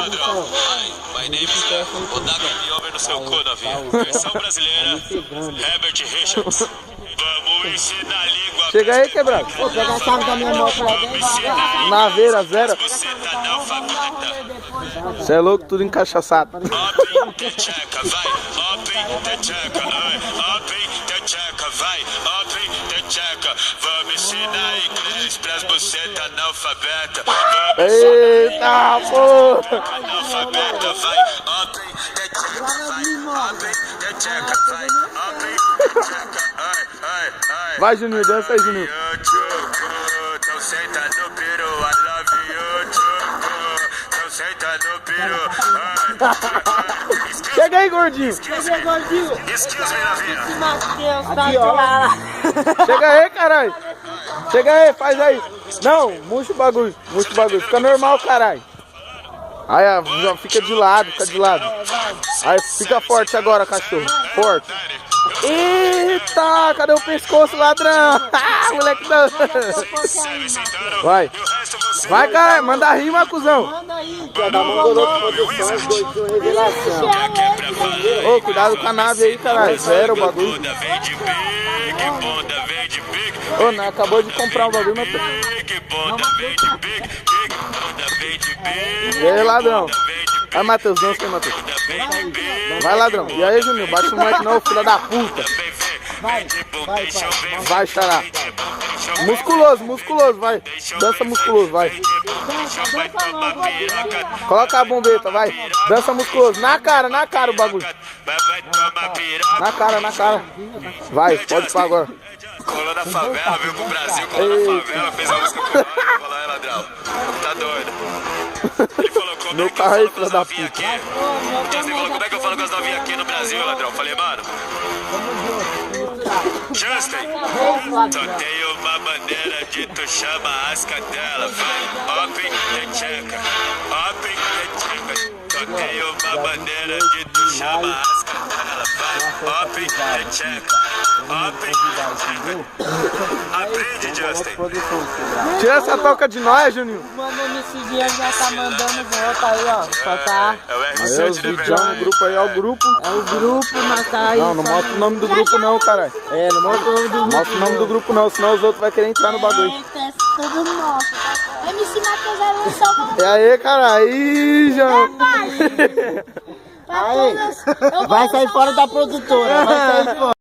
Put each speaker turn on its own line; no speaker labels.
ladrão. My name is Odaga Over no seu cu, novinho. Versão brasileira, Herbert Richards. Vamos ensinar a língua.
Chega aí, quebrado.
Vou pegar a chave da minha moto lá dentro.
Naveira, zero.
Você tá analfabeta.
Você é louco, tudo encaixaçado.
Open the checa, vai. Open the checa, open the checa, vai. Open the checa. Vamos ensinar inglês pras bucetas analfabetas.
Eita, porra!
Analfabeta, vai. Open the checa, vai. Open the checa, vai. Open the checa, ai.
Vai, Juninho, dança aí, Juninho.
Então senta no piru, I love you, Choco. Então senta no piru.
Chega aí, gordinho.
Excuse me, novinha.
Matheus, tá de lá.
Chega aí, caralho. Chega aí, faz aí. Não, murcha o bagulho. Murcha o bagulho. Fica normal, caralho. Aí, ó, já fica de lado, fica de lado. Aí, fica forte agora, cachorro. Forte. Eita, cadê o pescoço, ladrão? Ah, moleque da... Vai. Vai, caralho, manda rima, cuzão.
Manda aí.
Ô, cuidado com a nave aí, caralho. Zero o bagulho. Ô, não, acabou de comprar um bagulho, Matheus. E aí, ladrão? Vai, Matheus, dança aí, Matheus. Vai, ladrão. E aí, Juninho, bate no moleque não, filha da puta. Vai, xará. Musculoso, musculoso, vai. Dança musculoso, vai. Coloca a bombeta, vai. Dança musculoso. Na cara o bagulho. Na cara. Vai, pode ir pra agora.
Colou na favela, veio pro Brasil, colou na favela, fez a música com o falou, é ladrão. Tá doido. Ele falou, como
Meu
é que
carro
eu
aí,
falo
filho
com
da
as novinhas
puta.
aqui? Justin falou, como é que eu falo com as novinhas aqui no Brasil, ladrão? Falei, mano. Justin, só tenho uma maneira de tu chama as cadelas, vai. Open the checa, open the checa. Só tenho uma maneira de tu chama as cadelas, vai. Open the checa, open the checa. Aprende, Justin.
Tira essa toca de nós, Juninho.
Mano, nesse dia já tá mandando volta aí, ó. Só tá.
É o
Aí,
R7,
os
né,
vídeos no
velho?
grupo aí, ó, o grupo.
É o grupo, mas tá aí.
Não mostra o nome do grupo não, caralho.
É, não mostra o nome do grupo.
Mostra o nome do grupo não, senão os outros vão querer entrar no bagulho.
É tudo nosso. MC Matheus vai lançar uma...
E aí, cara? Aí, João.
Vai
Vai sair fora da produtora, vai sair fora.